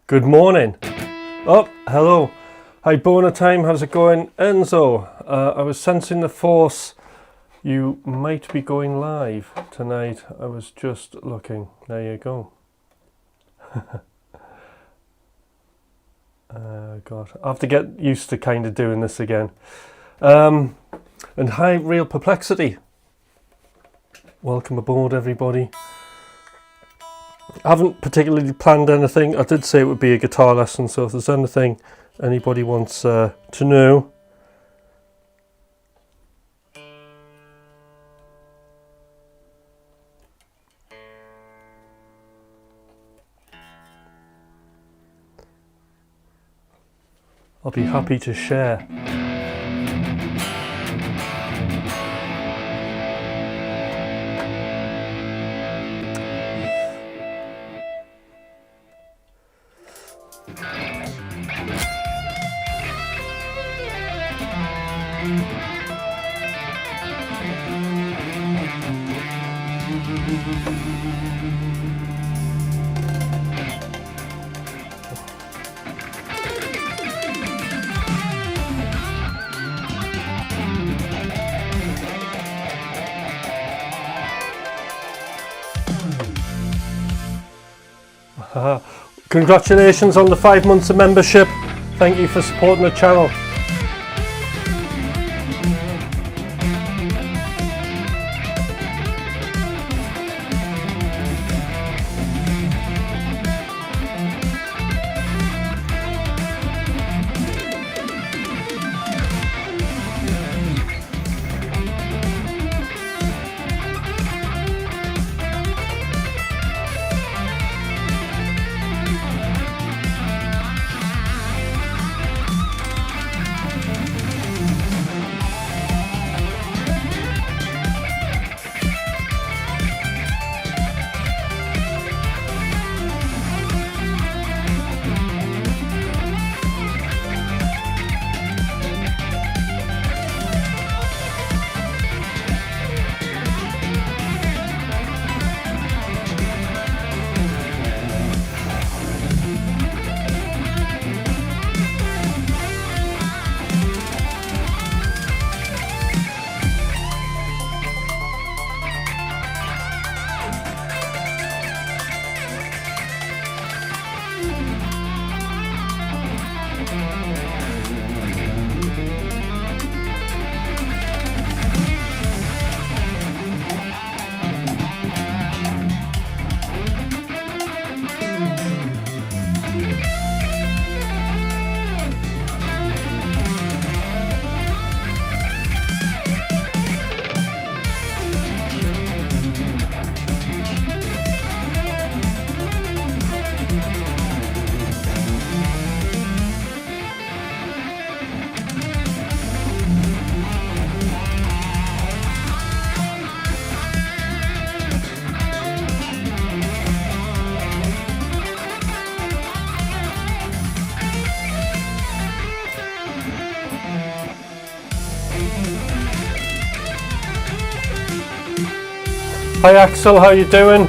Good morning. Oh, hello. Hi, Boner Time. How's it going? Enzo, I was sensing the force. You might be going live tonight. I was just looking. There you go. God, I have to get used to kind of doing this again. And hi, Real Perplexity. Welcome aboard, everybody. I haven't particularly planned anything. I did say it would be a guitar lesson, so if there's anything anybody wants to know, I'll be happy to share. Congratulations on the 5 months of membership. Thank you for supporting the channel. Hi Axel, how you doing?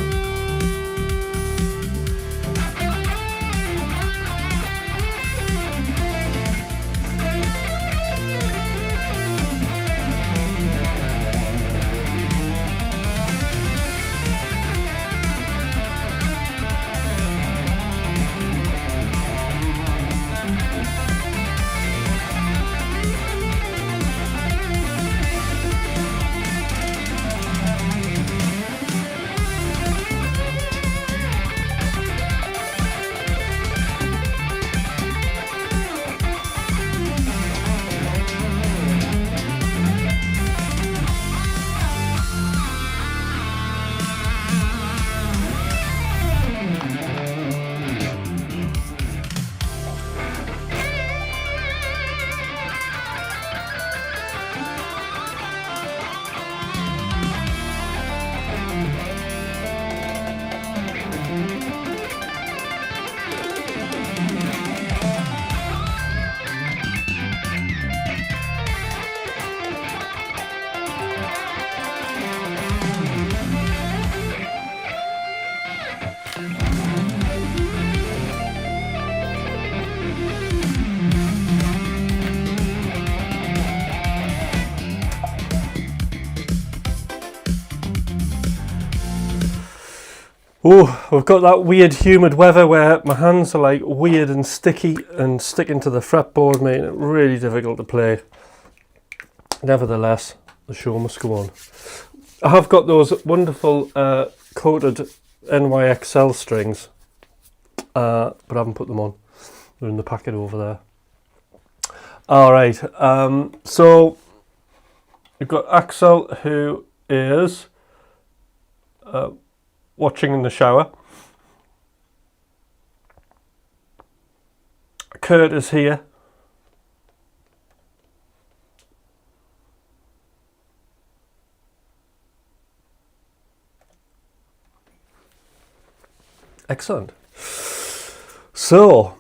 Oh, we've got that weird humid weather where my hands are like weird and sticky and sticking to the fretboard, making it really difficult to play. Nevertheless, the show must go on. I have got those wonderful coated NYXL strings, but I haven't put them on. They're in the packet over there. Alright, so we've got Axel, who is watching in the shower. Kurt is here. Excellent. So,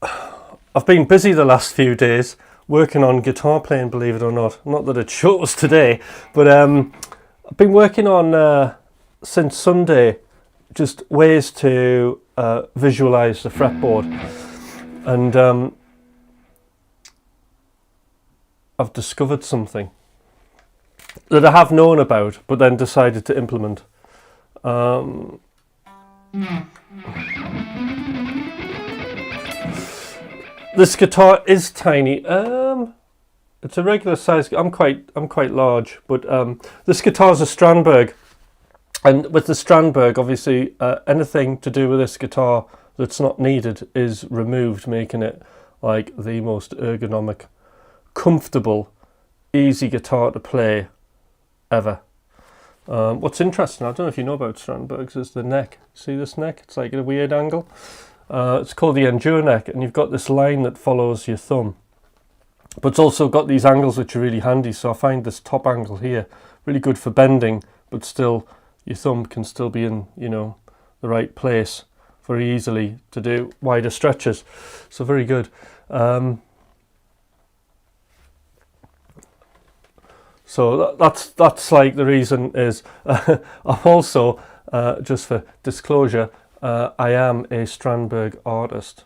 I've been busy the last few days working on guitar playing, believe it or not. Not that it shows today, but I've been working on, since Sunday, just ways to visualize the fretboard. And I've discovered something that I have known about, but then decided to implement. This guitar is tiny. It's a regular size. I'm quite large, but this guitar is a Strandberg, and with the Strandberg, obviously, anything to do with this guitar that's not needed is removed, making it like the most ergonomic, comfortable, easy guitar to play ever. What's interesting, I don't know if you know about Strandbergs, is the neck. See this neck? It's like at a weird angle. It's called the Endure neck, and you've got this line that follows your thumb. But it's also got these angles which are really handy, so I find this top angle here really good for bending, but still your thumb can still be in, you know, the right place very easily to do wider stretches. So very good. So that's like the reason is I'm also, just for disclosure, I am a Strandberg artist,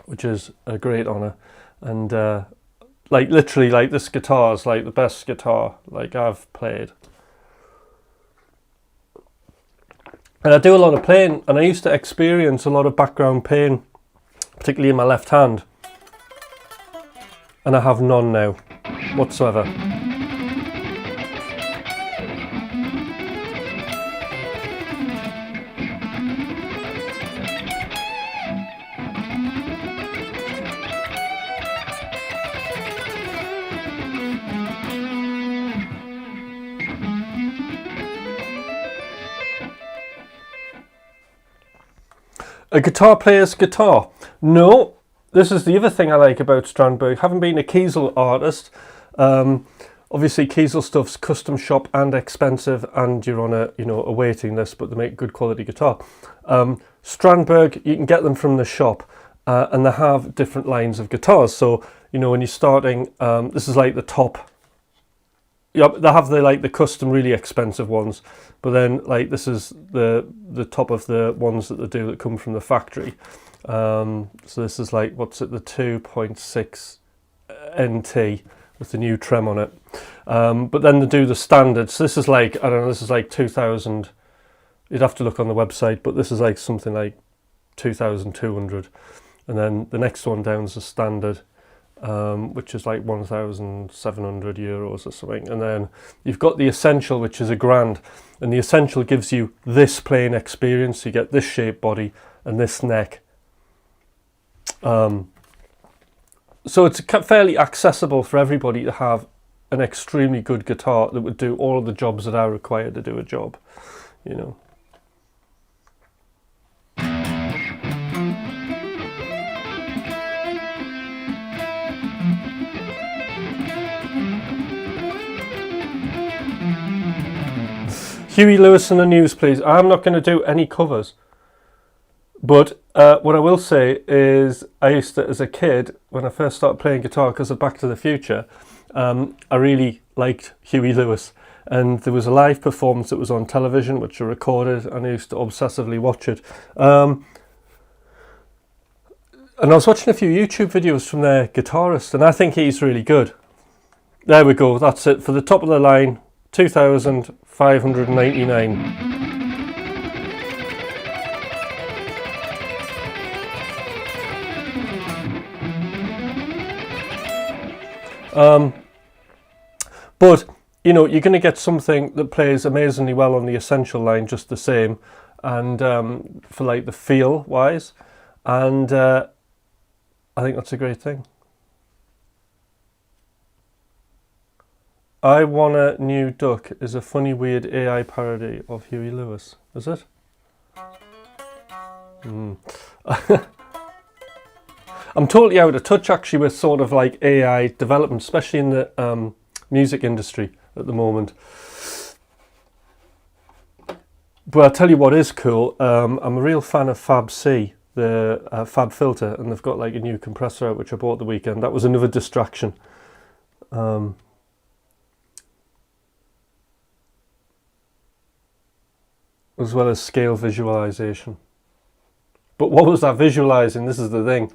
which is a great honour, and like literally, like this guitar is like the best guitar like I've played. And I do a lot of playing, and I used to experience a lot of background pain, particularly in my left hand, and I have none now whatsoever. A guitar player's guitar? No. This is the other thing I like about Strandberg. Having been a Kiesel artist, obviously Kiesel stuff's custom shop and expensive, and you're on a waiting list, but they make good quality guitar. Strandberg, you can get them from the shop, and they have different lines of guitars. So when you're starting, this is like the top. Yeah, they have the custom really expensive ones, but then like this is the top of the ones that they do that come from the factory. So this is like, what's it, the 2.6 NT with the new trem on it. But then they do the standard. So this is like, I don't know, this is like 2000. You'd have to look on the website, but this is like something like 2,200. And then the next one down is the standard, which is like 1,700 euros or something. And then you've got the Essential, which is £1,000. And the Essential gives you this playing experience. You get this shaped body and this neck. So it's fairly accessible for everybody to have an extremely good guitar that would do all of the jobs that are required to do a job, Huey Lewis in the news, please. I'm not going to do any covers. But what I will say is I used to, as a kid, when I first started playing guitar because of Back to the Future, I really liked Huey Lewis. And there was a live performance that was on television, which I recorded, and I used to obsessively watch it. And I was watching a few YouTube videos from their guitarist, and I think he's really good. There we go, that's it. For the top of the line, 2,599. But you know, you're going to get something that plays amazingly well on the essential line just the same, and for like the feel wise, and I think that's a great thing. I Want a New Duck is a funny, weird AI parody of Huey Lewis. Is it? I'm totally out of touch actually with sort of like AI development, especially in the music industry at the moment. But I'll tell you what is cool. I'm a real fan of Fab C, the Fab filter, and they've got like a new compressor out which I bought the weekend. That was another distraction. As well as scale visualization. But what was that visualizing? This is the thing.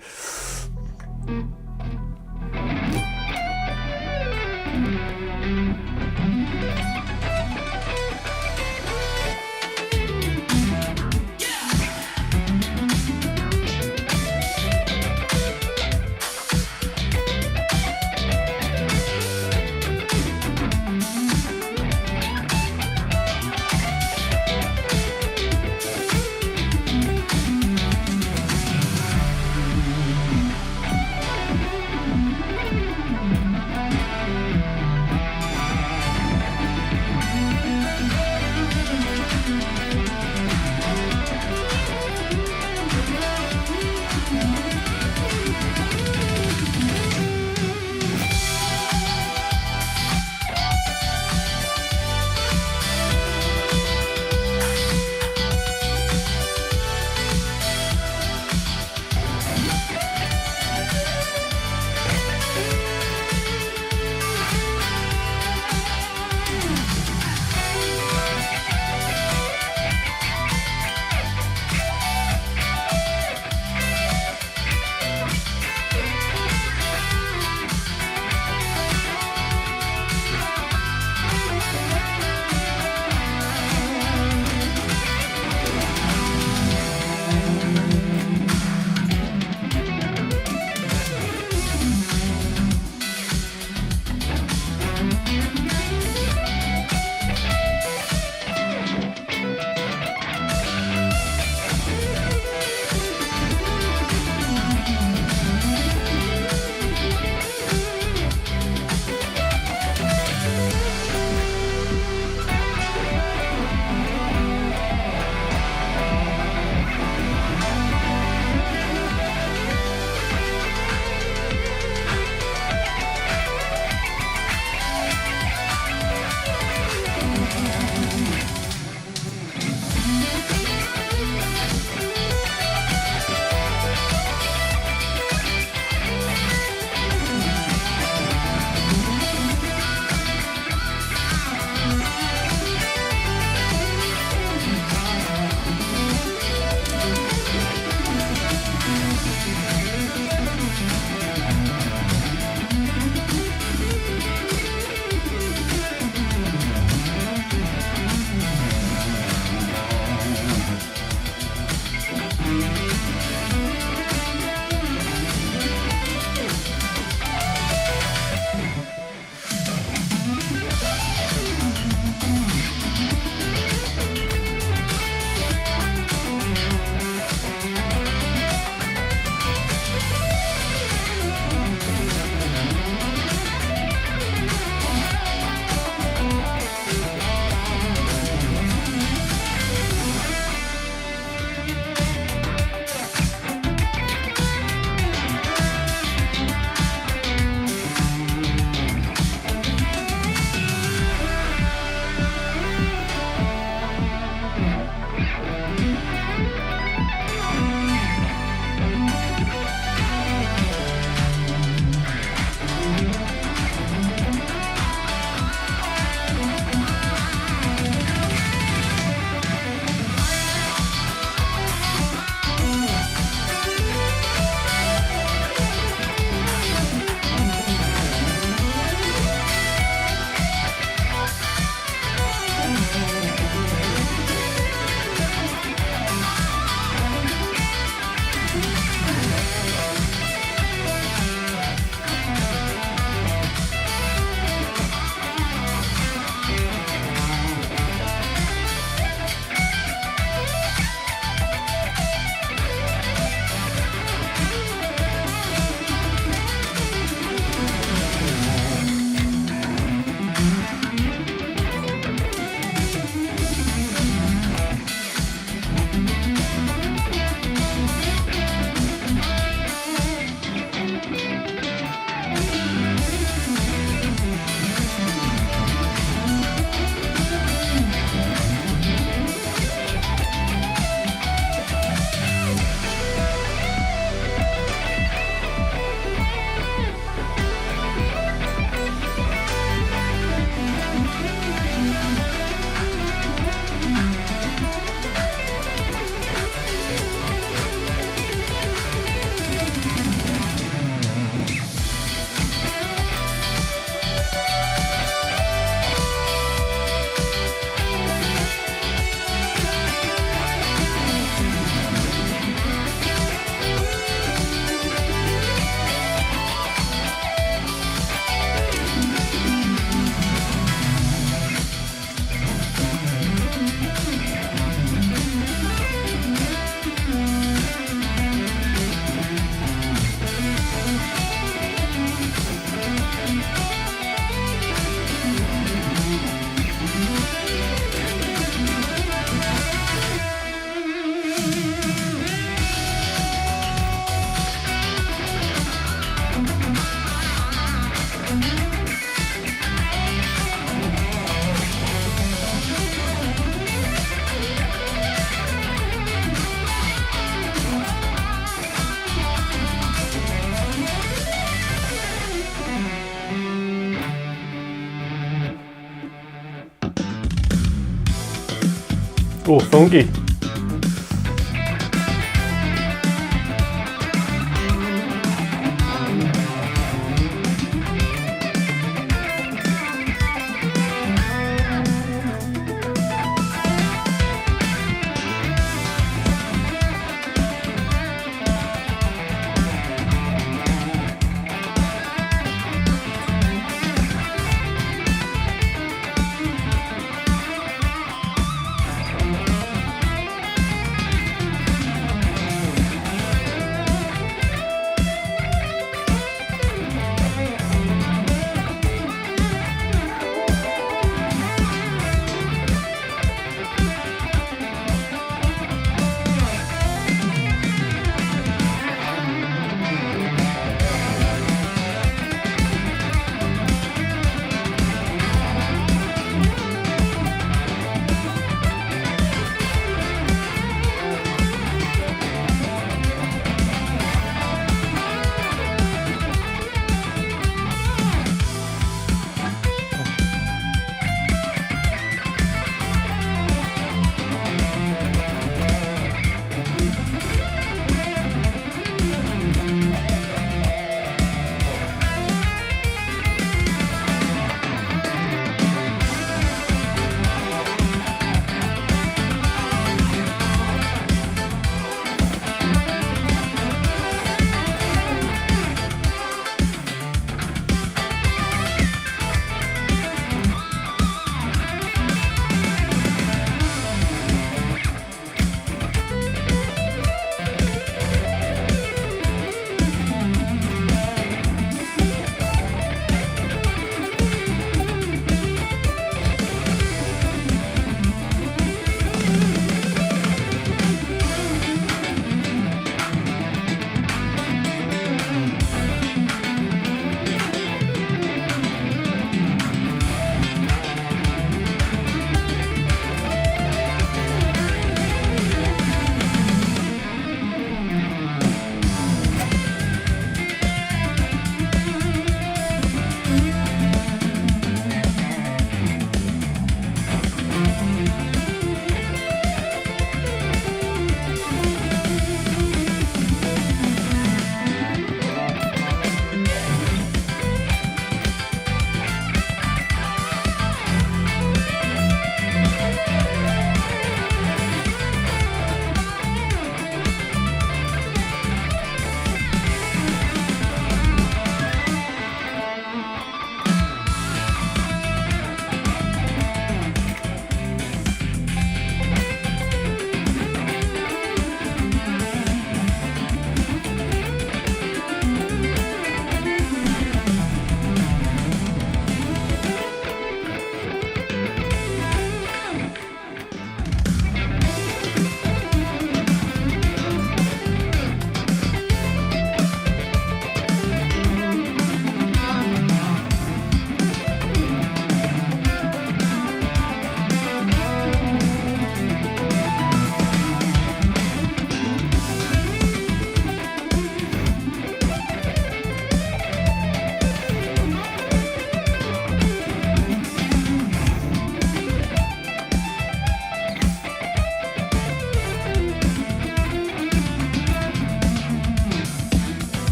Oh, funky.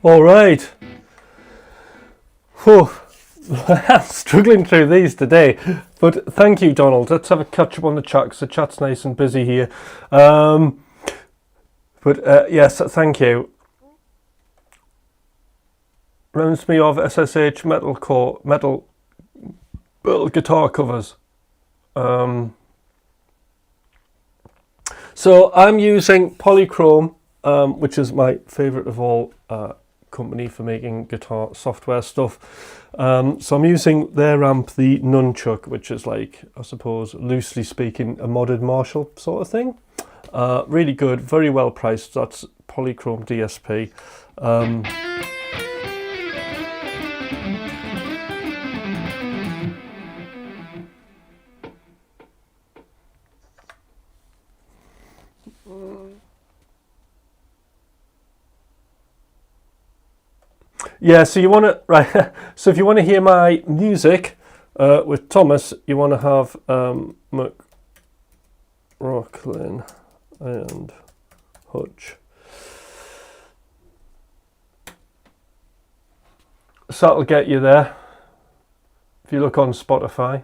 All right. Whew. I'm struggling through these today, but thank you, Donald. Let's have a catch up on the chat because the chat's nice and busy here. Yes, thank you. Reminds me of SSH metal guitar covers. So I'm using Polychrome, which is my favourite of all company for making guitar software stuff. So I'm using their amp, the Nunchuck, which is like, I suppose, loosely speaking, a modded Marshall sort of thing. Really good, very well priced. That's Polychrome DSP. Yeah, so you want to, right, so if you want to hear my music with Thomas, you want to have McRocklin and Hutch. So that'll get you there if you look on Spotify.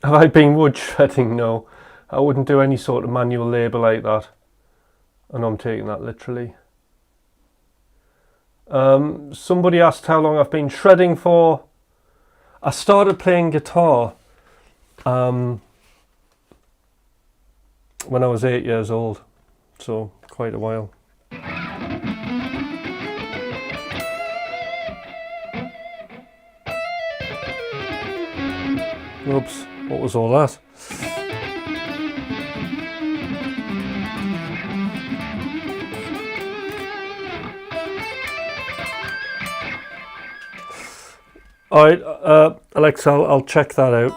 Have I been wood shredding? No, I wouldn't do any sort of manual labour like that. And I'm taking that literally. Somebody asked how long I've been shredding for. I started playing guitar when I was 8 years old, so quite a while. Oops. What was all that? All right, Alexa, I'll check that out.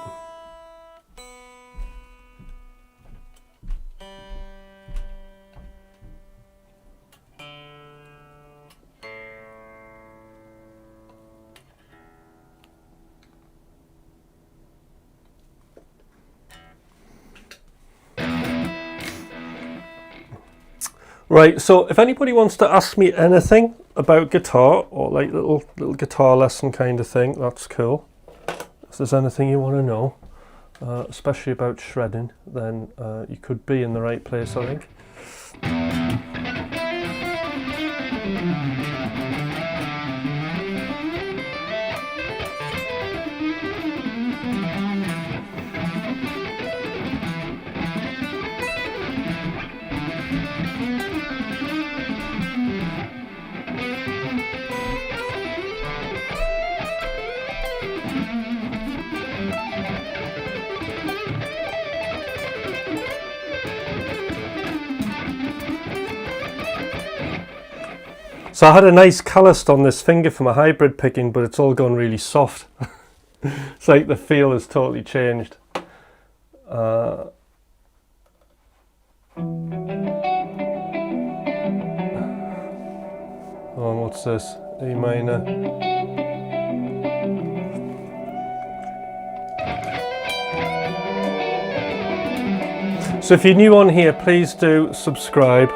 Right, so if anybody wants to ask me anything about guitar or like little guitar lesson kind of thing, that's cool. If there's anything you want to know, especially about shredding, then you could be in the right place, I think. So I had a nice callus on this finger for my hybrid picking, but it's all gone really soft. It's like the feel has totally changed. Oh, what's this? A minor. So if you're new on here, please do subscribe.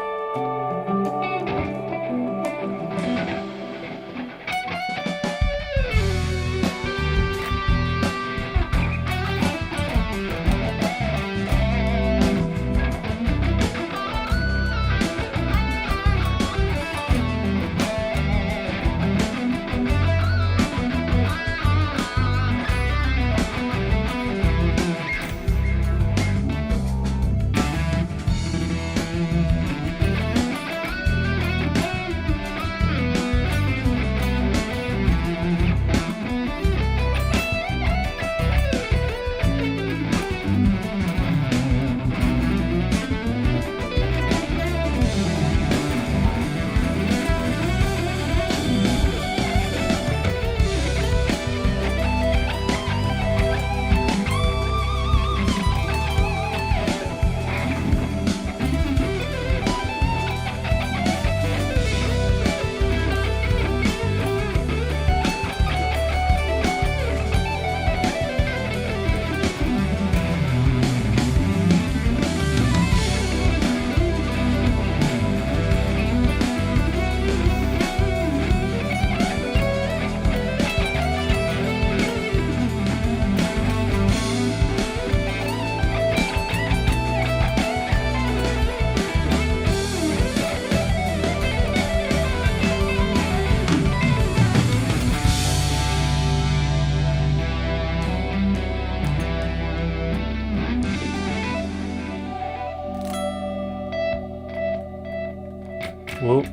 Whoa.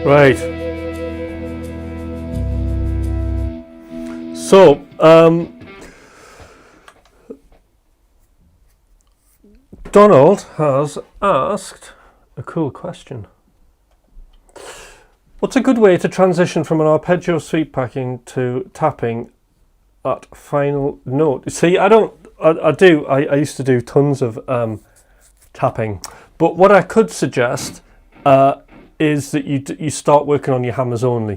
Right. So, Donald has asked a cool question. What's a good way to transition from an arpeggio sweep packing to tapping at final note? See, I used to do tons of tapping, but what I could suggest is that you start working on your hammers only.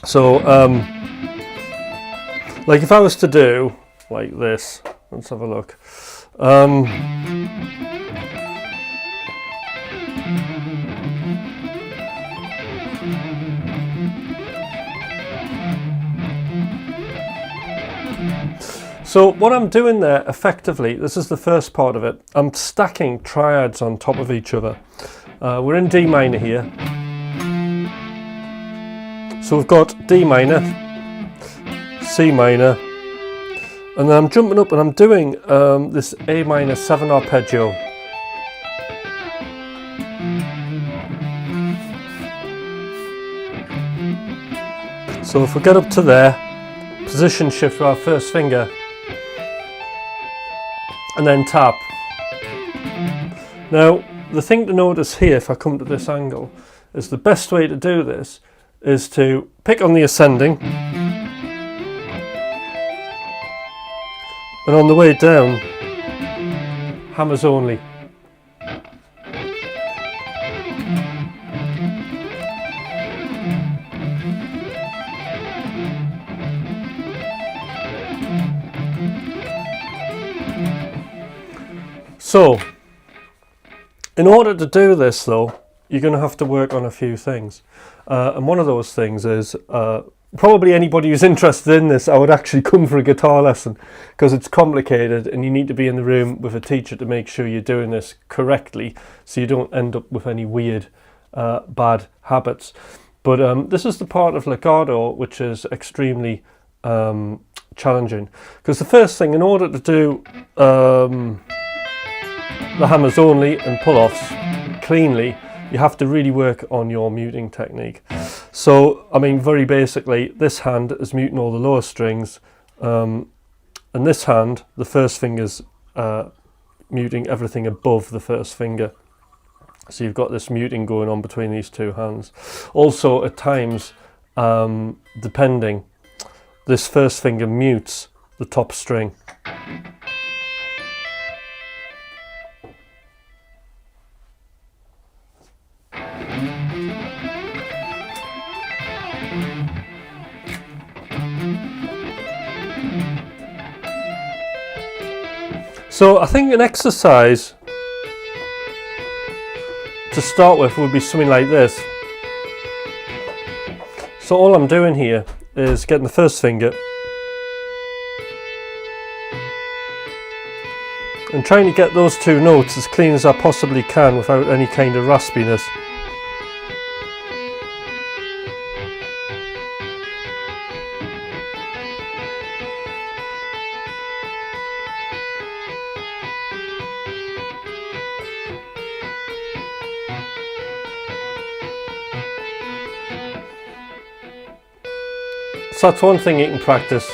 So, like if I was to do like this, let's have a look. So what I'm doing there effectively, this is the first part of it, I'm stacking triads on top of each other. We're in D minor here. So we've got D minor, C minor, and then I'm jumping up and I'm doing this A minor 7 arpeggio. So if we get up to there, position shift with our first finger, and then tap. Now, the thing to notice here, if I come to this angle, is the best way to do this is to pick on the ascending, and on the way down, hammers only. So, in order to do this though, you're going to have to work on a few things. And one of those things is, probably anybody who's interested in this, I would actually come for a guitar lesson, because it's complicated and you need to be in the room with a teacher to make sure you're doing this correctly, so you don't end up with any weird, bad habits. But this is the part of legato which is extremely challenging, because the first thing, in order to do the hammers only and pull-offs cleanly, you have to really work on your muting technique. So, I mean, very basically, this hand is muting all the lower strings, and this hand, the first finger's muting everything above the first finger. So you've got this muting going on between these two hands. Also, at times, depending. This first finger mutes the top string. So I think an exercise to start with would be something like this. So all I'm doing here is getting the first finger and trying to get those two notes as clean as I possibly can without any kind of raspiness. So that's one thing you can practice.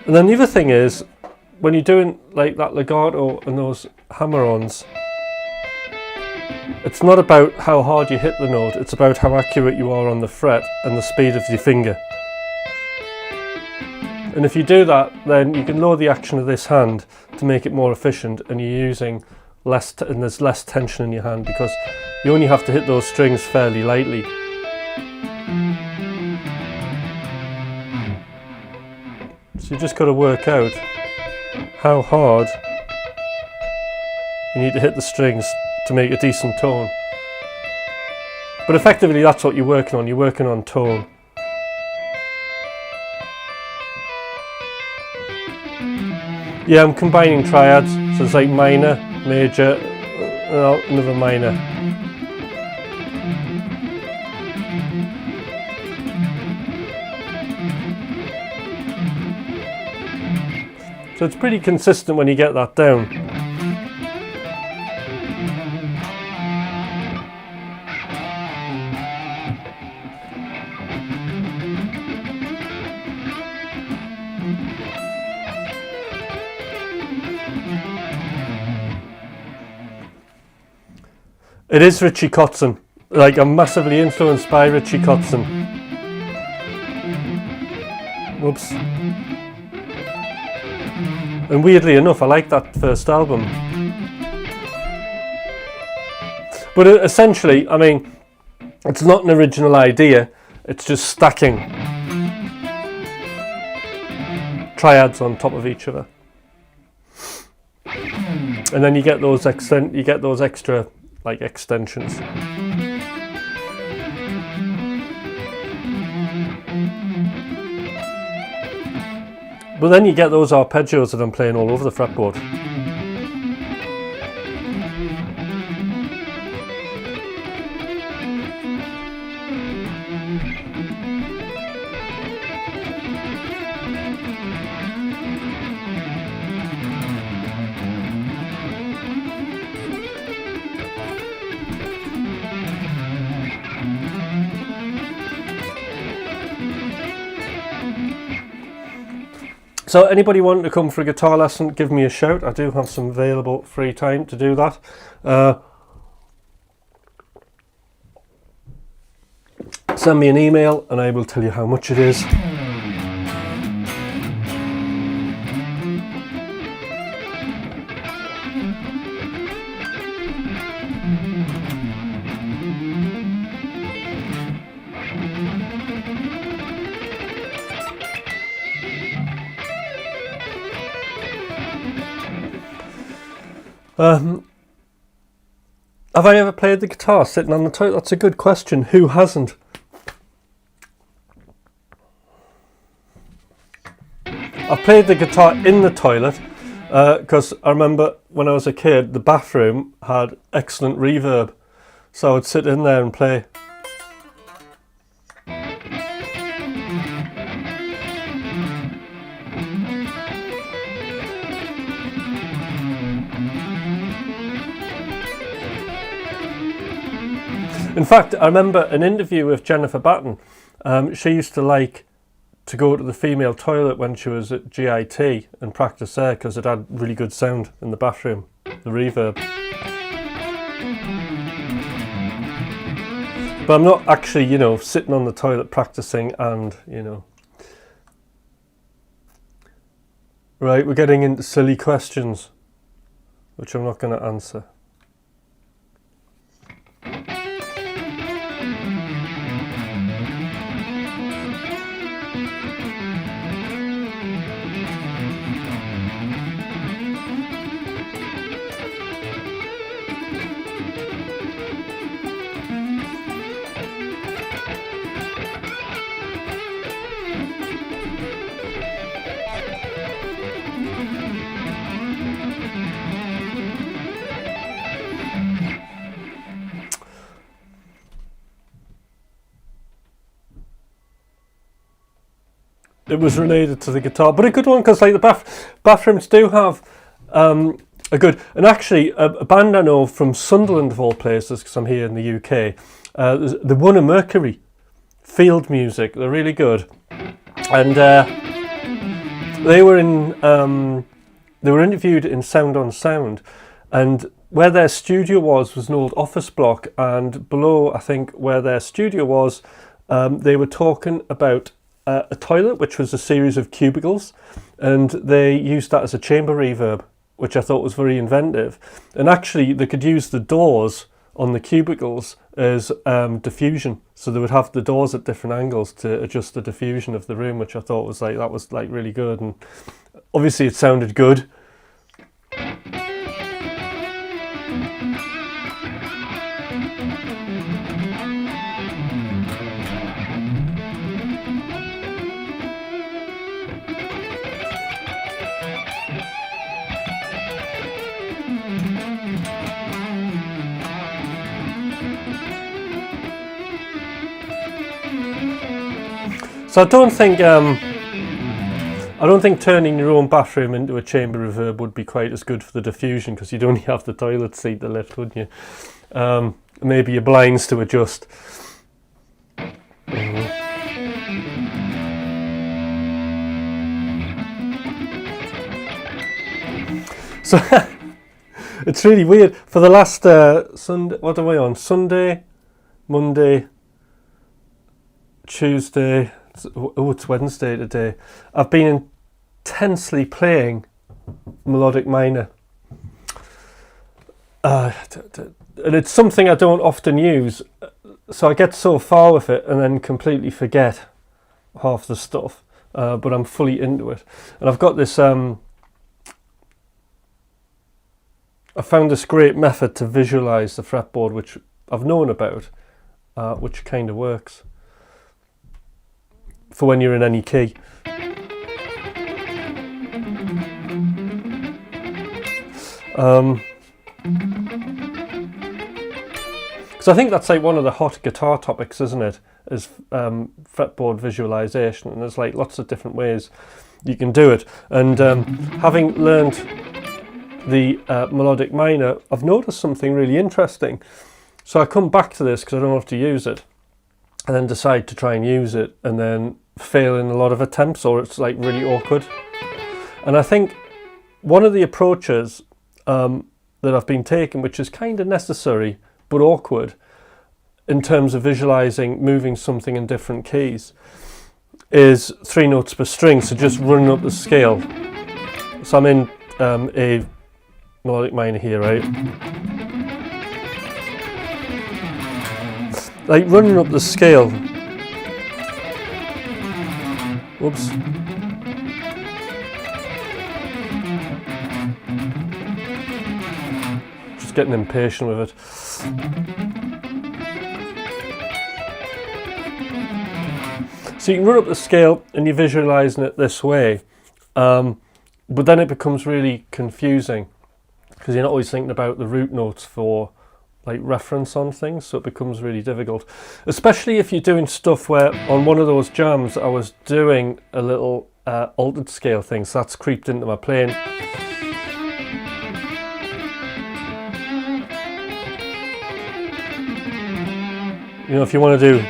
And then the other thing is, when you're doing like that legato and those hammer-ons, it's not about how hard you hit the note, it's about how accurate you are on the fret and the speed of your finger. And if you do that, then you can lower the action of this hand to make it more efficient, and you're using less and there's less tension in your hand because you only have to hit those strings fairly lightly. So you just got to work out how hard you need to hit the strings to make a decent tone. But effectively that's what you're working on tone. Yeah, I'm combining triads, so it's like minor, major, another minor. So it's pretty consistent when you get that down. It is Richie Kotzen. Like, I'm massively influenced by Richie Kotzen. Whoops. And weirdly enough, I like that first album. But essentially, I mean, it's not an original idea, it's just stacking triads on top of each other. And then you get those extra like extensions. But then you get those arpeggios that I'm playing all over the fretboard. So anybody wanting to come for a guitar lesson, give me a shout. I do have some available free time to do that. Send me an email and I will tell you how much it is. Have I ever played the guitar sitting on the toilet? That's a good question. Who hasn't? I've played the guitar in the toilet because I remember when I was a kid, the bathroom had excellent reverb. So I would sit in there and play. In fact, I remember an interview with Jennifer Batten. She used to like to go to the female toilet when she was at GIT and practice there because it had really good sound in the bathroom, the reverb. But I'm not actually, you know, sitting on the toilet practicing and, you know. Right, we're getting into silly questions, which I'm not going to answer. It was related to the guitar, but a good one, because like the bathrooms do have a good, and actually a band I know from Sunderland of all places, because I'm here in the UK, they won a Mercury Field Music. They're really good, and they were interviewed in Sound on Sound, and where their studio was an old office block, and below, I think, where their studio was, they were talking about a toilet, which was a series of cubicles, and they used that as a chamber reverb, which I thought was very inventive. And actually, they could use the doors on the cubicles as diffusion, so they would have the doors at different angles to adjust the diffusion of the room, which I thought was like really good, and obviously it sounded good. So I don't think turning your own bathroom into a chamber reverb would be quite as good for the diffusion, because you'd only have the toilet seat to lift, wouldn't you? Maybe your blinds to adjust. So it's really weird. For the last Sunday, what am I on? Sunday, Monday, Tuesday. Oh, it's Wednesday today. I've been intensely playing melodic minor. And it's something I don't often use. So I get so far with it and then completely forget half the stuff. But I'm fully into it. And I've got this... I found this great method to visualize the fretboard, which I've known about, which kind of works for when you're in any key. Because I think that's like one of the hot guitar topics, isn't it? Is fretboard visualization, and there's like lots of different ways you can do it. And having learned the melodic minor, I've noticed something really interesting. So I come back to this because I don't have to use it, and then decide to try and use it, and then fail in a lot of attempts, or it's like really awkward. And I think one of the approaches that I've been taking, which is kind of necessary but awkward in terms of visualizing moving something in different keys, is 3 notes per string. So just running up the scale. So I'm in a melodic minor here, right? Like running up the scale. Whoops. Just getting impatient with it. So you can run up the scale and you're visualizing it this way, but then it becomes really confusing because you're not always thinking about the root notes for like reference on things, so it becomes really difficult, especially if you're doing stuff where on one of those jams I was doing a little altered scale thing, so that's creeped into my playing. You know, if you want to do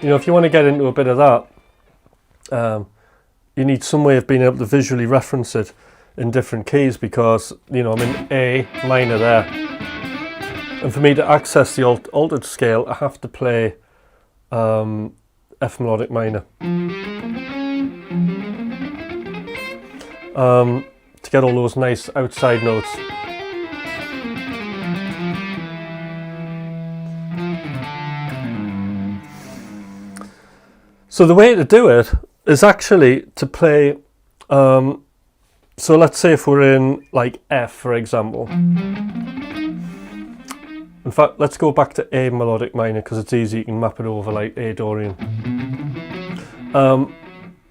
you know, if you want to get into a bit of that, you need some way of being able to visually reference it in different keys, because, you know, I'm in A minor there, and for me to access the altered scale, I have to play F melodic minor to get all those nice outside notes. So the way to do it is actually to play, so let's say if we're in like F, for example. In fact, let's go back to A melodic minor, because it's easy, you can map it over like A Dorian.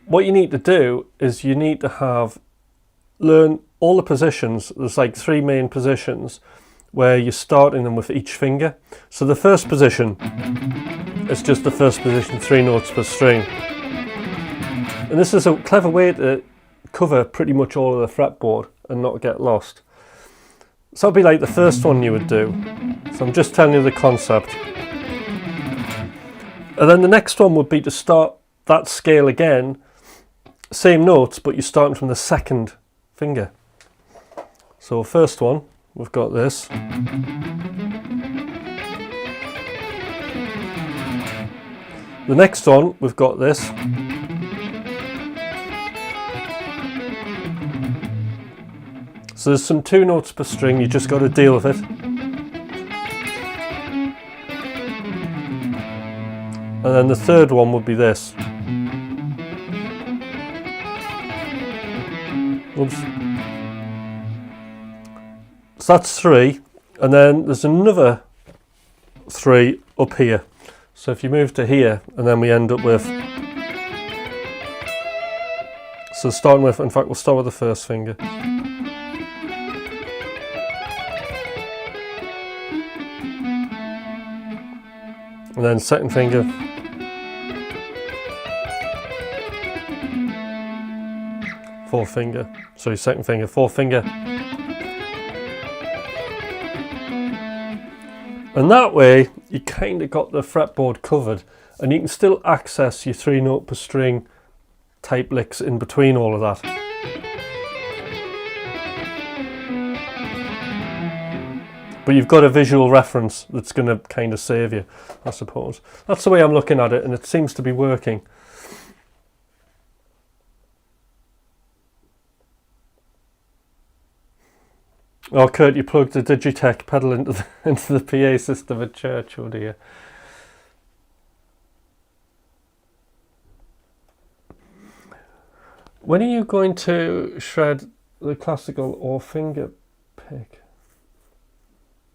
What you need to do is you need to learn all the positions. There's like 3 main positions where you're starting them with each finger. So the first position is just the first position, 3 notes per string. And this is a clever way to cover pretty much all of the fretboard and not get lost. So that'd be like the first one you would do. So I'm just telling you the concept. And then the next one would be to start that scale again, same notes, but you're starting from the second finger. So first one, we've got this. The next one, we've got this. So there's some 2 notes per string, you just got to deal with it. And then the third one would be this. Oops. So that's 3, and then there's another 3 up here. So if you move to here, and then we end up with, so starting with, in fact we'll start with the first finger. And then second finger. Fourth finger. Sorry, second finger, fourth finger. And that way, you kind of got the fretboard covered, and you can still access your 3 note per string type licks in between all of that. But you've got a visual reference that's going to kind of save you, I suppose. That's the way I'm looking at it, and it seems to be working. Oh, Kurt, you plugged the Digitech pedal into the PA system at church, oh dear. When are you going to shred the classical or finger pick?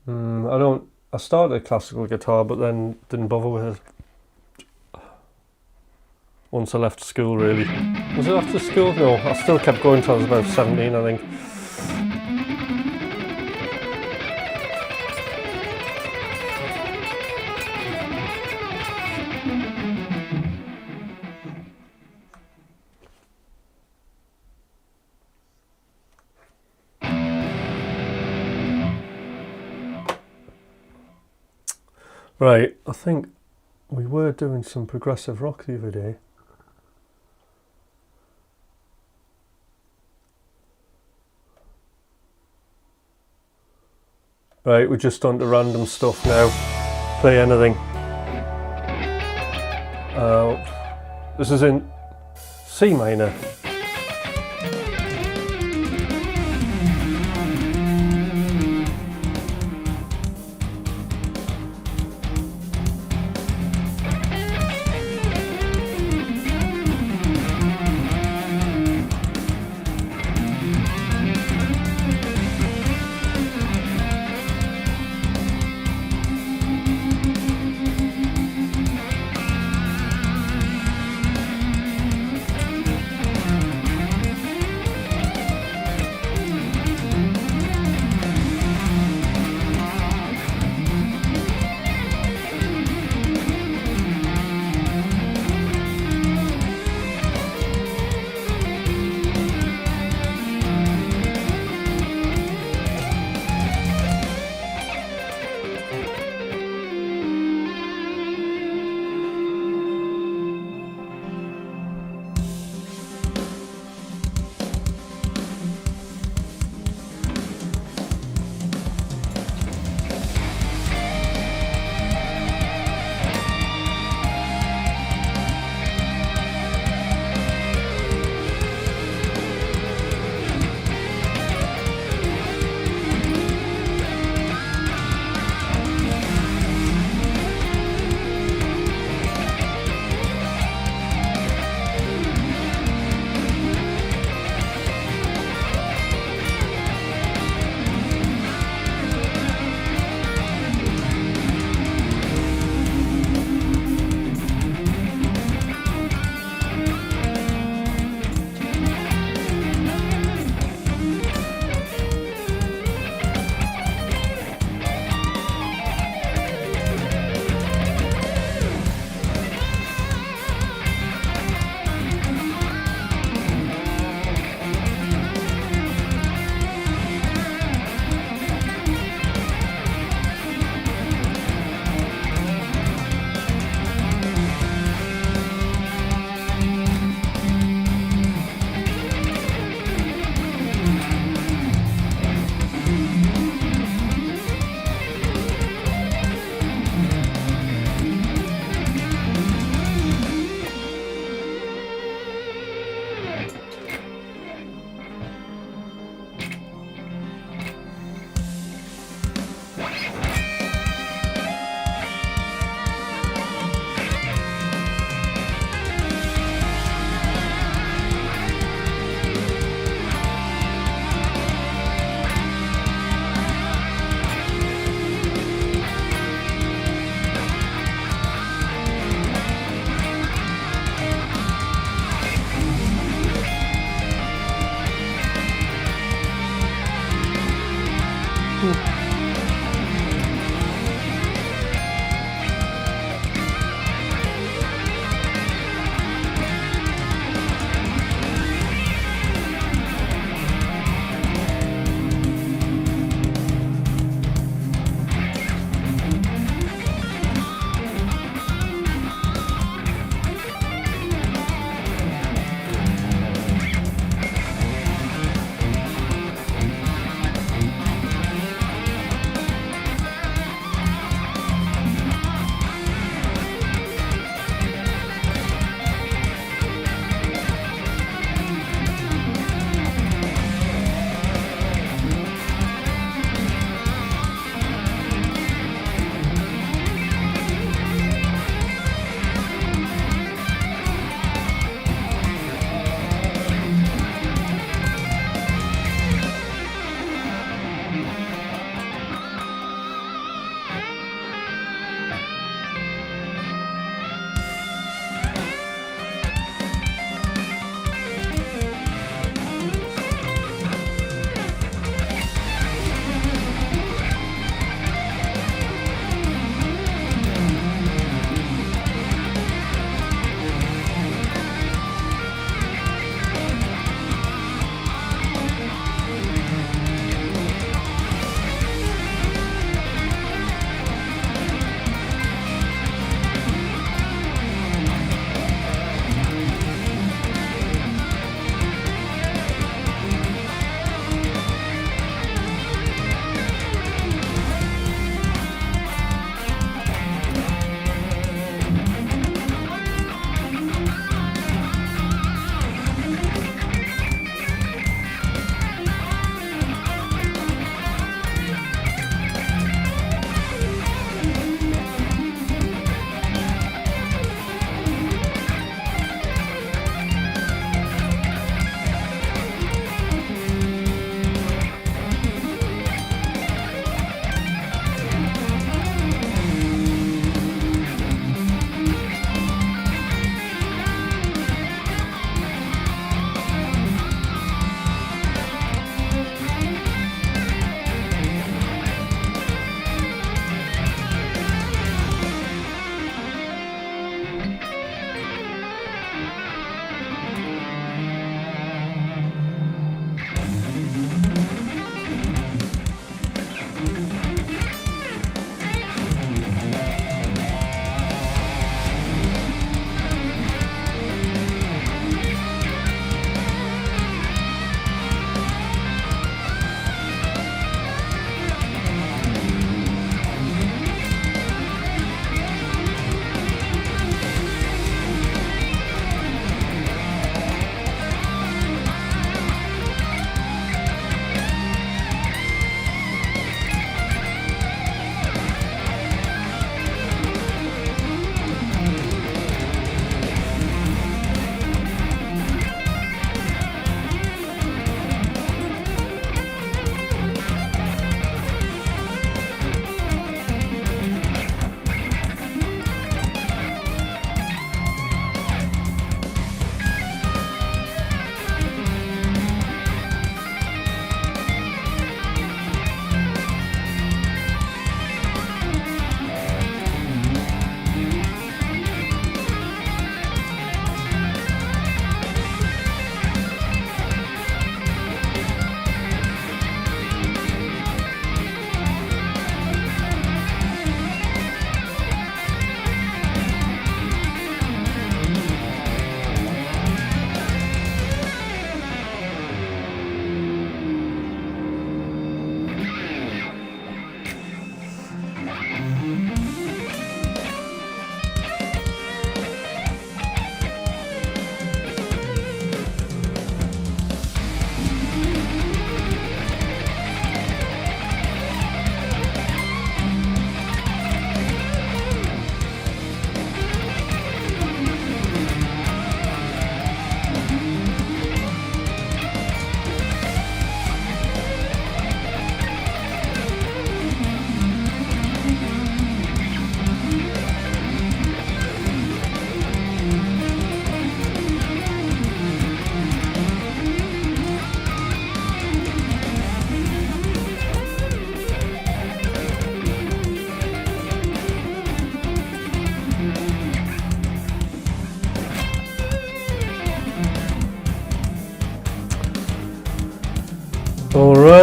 I started classical guitar, but then didn't bother with it. Once I left school, really. Was it after school? No, I still kept going till I was about 17, I think. Right, I think we were doing some progressive rock the other day. Right, we're just on to random stuff now. Play anything. This is in C minor.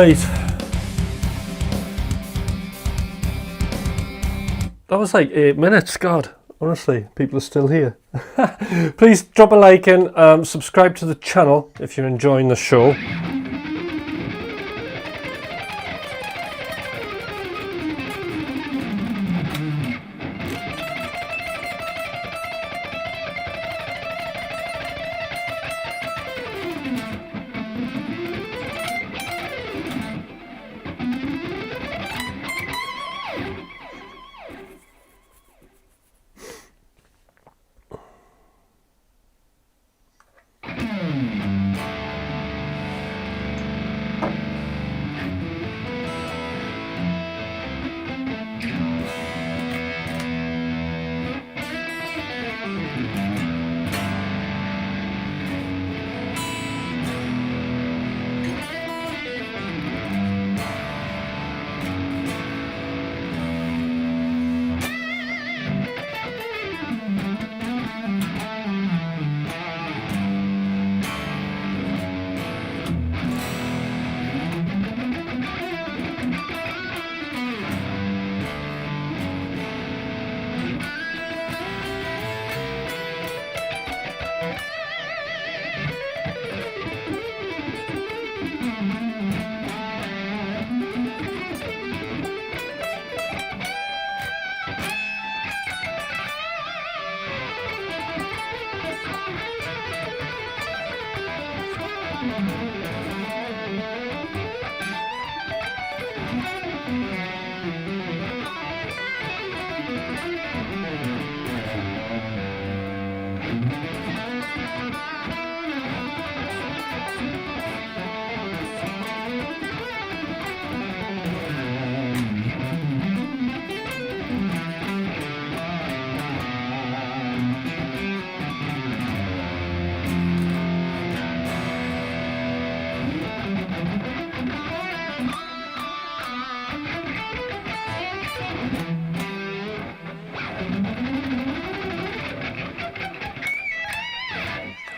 Right. That was like 8 minutes, God. Honestly, people are still here. Please drop a like and subscribe to the channel if you're enjoying the show.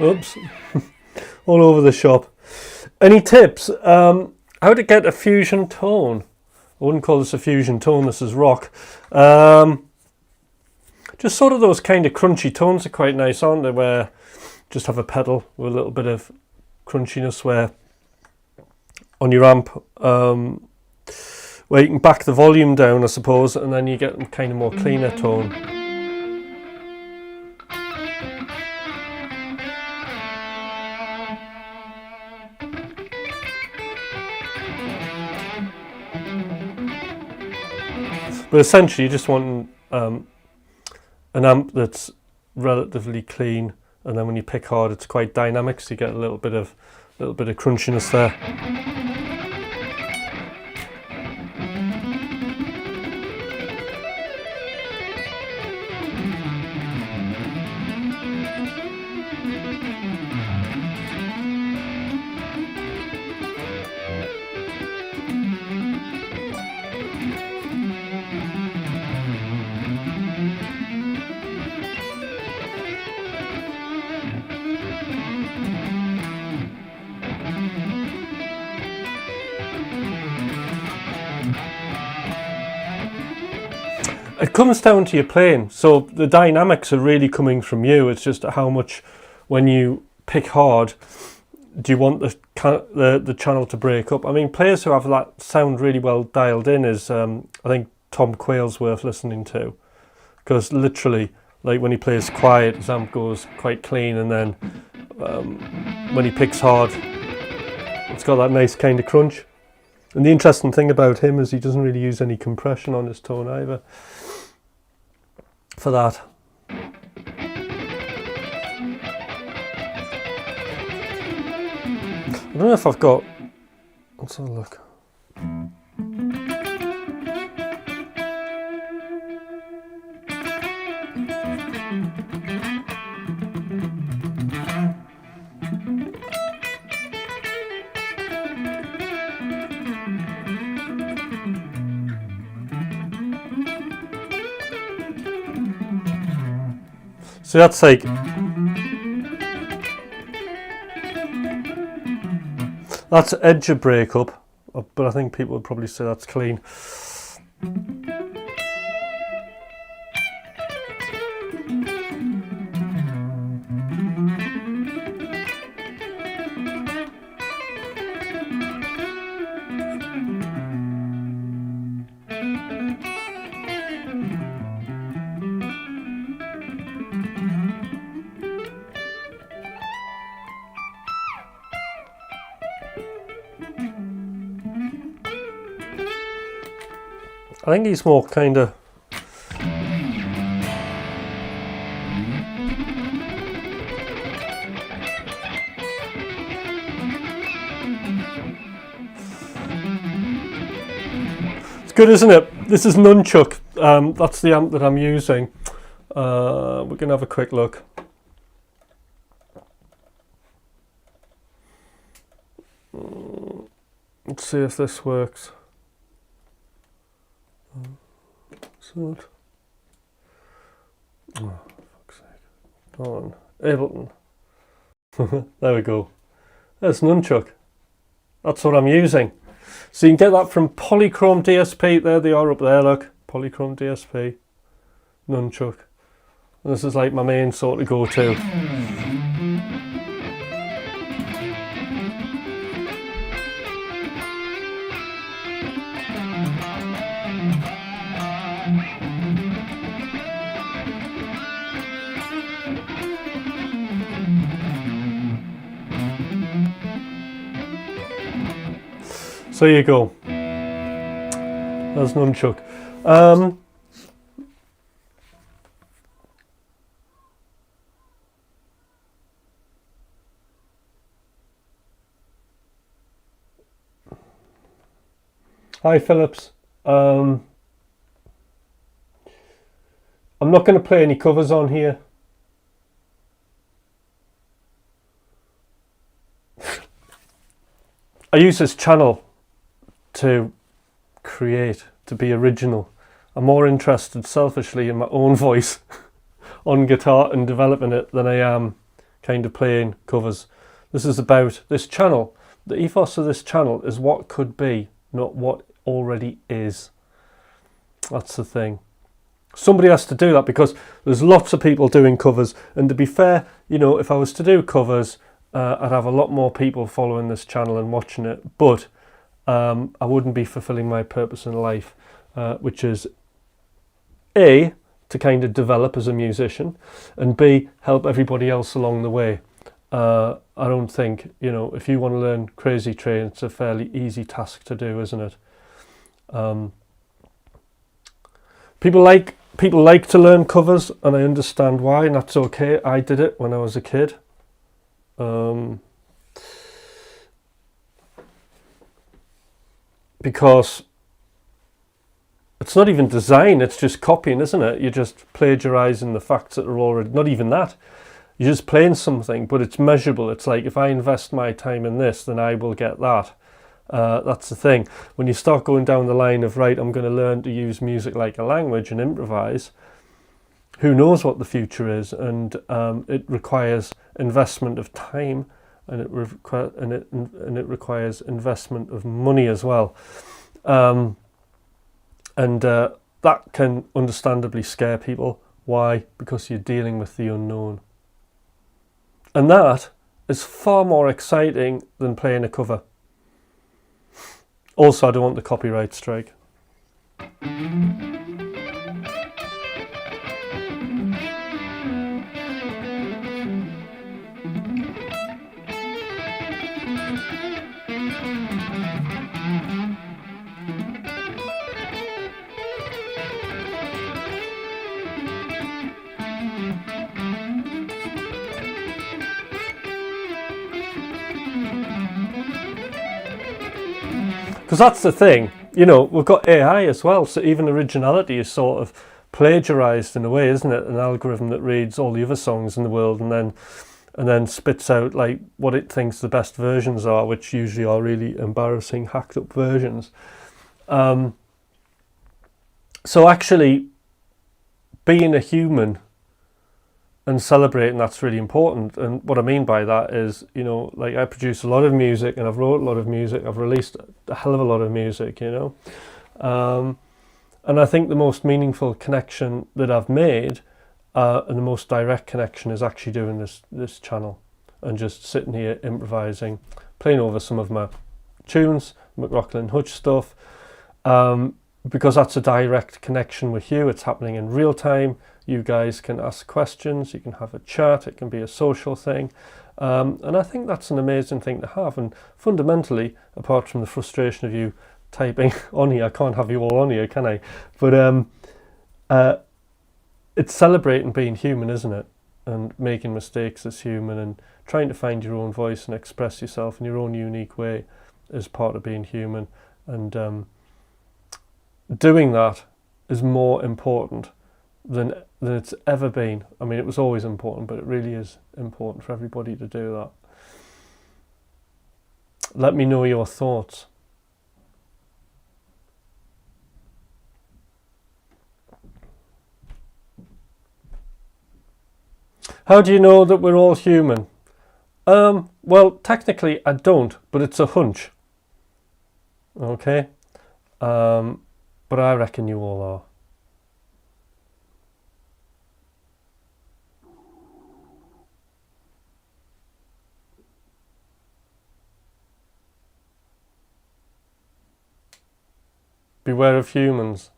Oops, all over the shop. Any tips? How to get a fusion tone? I wouldn't call this a fusion tone, this is rock. Just sort of those kind of crunchy tones are quite nice, aren't they? Where just have a pedal with a little bit of crunchiness where on your amp, where you can back the volume down, I suppose, and then you get kind of more cleaner tone. But essentially you just want an amp that's relatively clean, and then when you pick hard it's quite dynamic, so you get a little bit of crunchiness there. It comes down to your playing, so the dynamics are really coming from you. It's just how much, when you pick hard, do you want the channel to break up. I mean, players who have that sound really well dialed in is, I think Tom Quayle's worth listening to, because literally, like when he plays quiet, his amp goes quite clean, and then when he picks hard, it's got that nice kind of crunch. And the interesting thing about him is he doesn't really use any compression on his tone either for that. I don't know if I've got, let's have a look. So that's like, that's edge of breakup but I think people would probably say that's clean. I think he's more kind of it's good, isn't it? This is Nunchuck. That's the amp that I'm using. We can have a quick look. Let's see if this works. Oh, fuck's sake. Go on. Ableton. There we go. There's Nunchuck. That's what I'm using. So you can get that from Polychrome DSP. There they are up there, look. Polychrome DSP. Nunchuck. And this is like my main sort of go-to. So there you go. That's Nunchuck. Hi Phillips. I'm not going to play any covers on here. I use this channel to create, to be original. I'm more interested selfishly in my own voice on guitar and developing it than I am kind of playing covers. This is about this channel. The ethos of this channel is what could be, not what already is. That's the thing. Somebody has to do that because there's lots of people doing covers, and to be fair, you know, if I was to do covers, I'd have a lot more people following this channel and watching it, but I wouldn't be fulfilling my purpose in life, which is A, to kind of develop as a musician, and B, help everybody else along the way. I don't think, you know, if you want to learn Crazy Train, it's a fairly easy task to do, isn't it? People like to learn covers, and I understand why, and that's okay. I did it when I was a kid. Because it's not even design, it's just copying, isn't it? You're just plagiarizing the facts that are already, not even that. You're just playing something, but it's measurable. It's like, if I invest my time in this, then I will get that. That's the thing. When you start going down the line of, right, I'm going to learn to use music like a language and improvise, who knows what the future is, and it requires investment of time, and it requires investment of money as well, and that can understandably scare people. Why? Because you're dealing with the unknown, and that is far more exciting than playing a cover. Also, I don't want the copyright strike. Because that's the thing, you know, we've got AI as well, so even originality is sort of plagiarized in a way, isn't it? An algorithm that reads all the other songs in the world and then spits out like what it thinks the best versions are, which usually are really embarrassing, hacked up versions. So actually, being a human and celebrating that's really important. And what I mean by that is, you know, like I produce a lot of music and I've wrote a lot of music, I've released a hell of a lot of music, you know. And I think the most meaningful connection that I've made and the most direct connection is actually doing this channel and just sitting here improvising, playing over some of my tunes, McLaughlin Hutch stuff, because that's a direct connection with you. It's happening in real time. You guys can ask questions, you can have a chat, it can be a social thing. And I think that's an amazing thing to have. And fundamentally, apart from the frustration of you typing on here, I can't have you all on here, can I? But it's celebrating being human, isn't it? And making mistakes as human and trying to find your own voice and express yourself in your own unique way is part of being human. And doing that is more important than it's ever been. I mean, it was always important, but it really is important for everybody to do that. Let me know your thoughts. How do you know that we're all human? Well, technically I don't, but it's a hunch. Okay? But I reckon you all are. Beware of humans.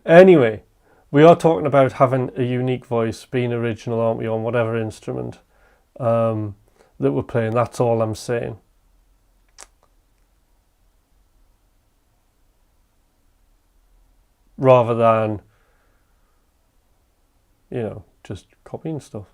Anyway, we are talking about having a unique voice, being original, aren't we, on whatever instrument that we're playing. That's all I'm saying. Rather than, you know, just copying stuff.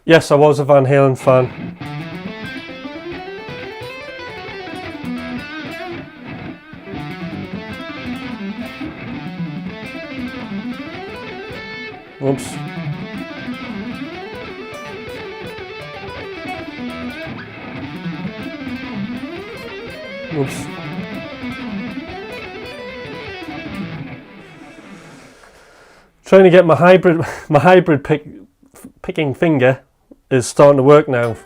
Yes, I was a Van Halen fan. Oops. Oops. Trying to get my hybrid picking finger is starting to work now.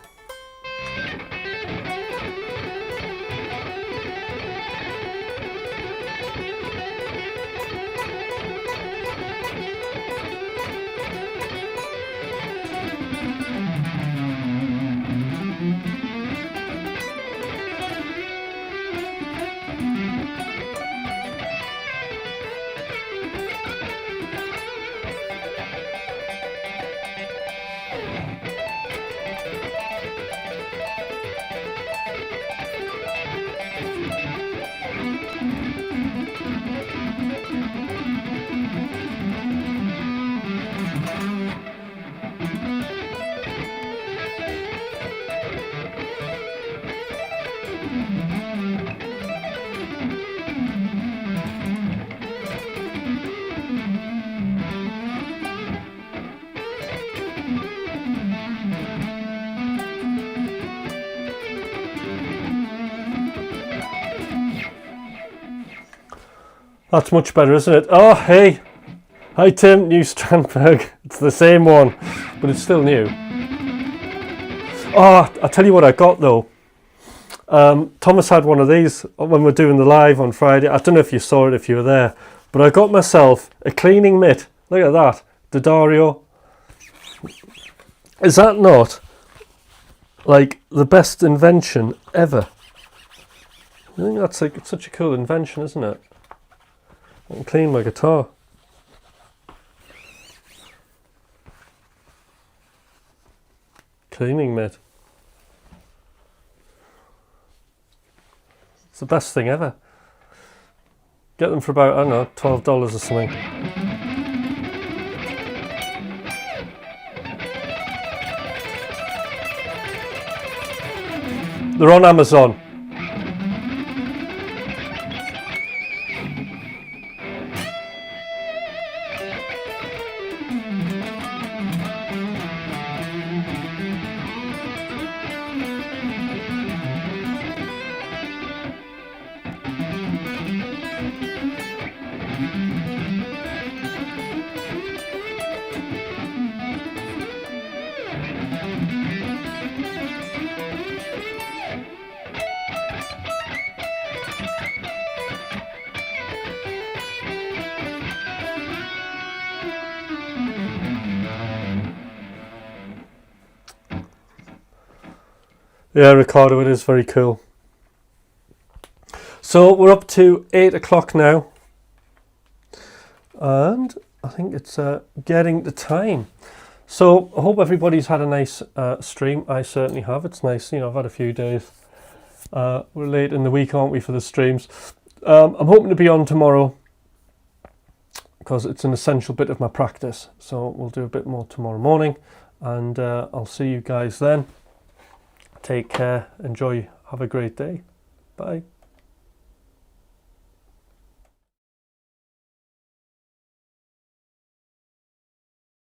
That's much better, isn't it? Oh, hey. Hi, Tim. New Strandberg. It's the same one, but it's still new. Oh, I'll tell you what I got, though. Thomas had one of these when we're doing the live on Friday. I don't know if you saw it, if you were there. But I got myself a cleaning mitt. Look at that. The Dario. Is that not, like, the best invention ever? I think that's like, it's such a cool invention, isn't it? I can clean my guitar. cleaning mitt. It's the best thing ever. Get them for about, I don't know, $12 or something. They're on Amazon. Yeah, Ricardo, it is very cool. So we're up to 8 o'clock now, and I think it's getting the time. So I hope everybody's had a nice stream. I certainly have. It's nice, you know, I've had a few days. We're late in the week, aren't we, for the streams? I'm hoping to be on tomorrow because it's an essential bit of my practice. So we'll do a bit more tomorrow morning, and I'll see you guys then. Take care, enjoy, have a great day. Bye.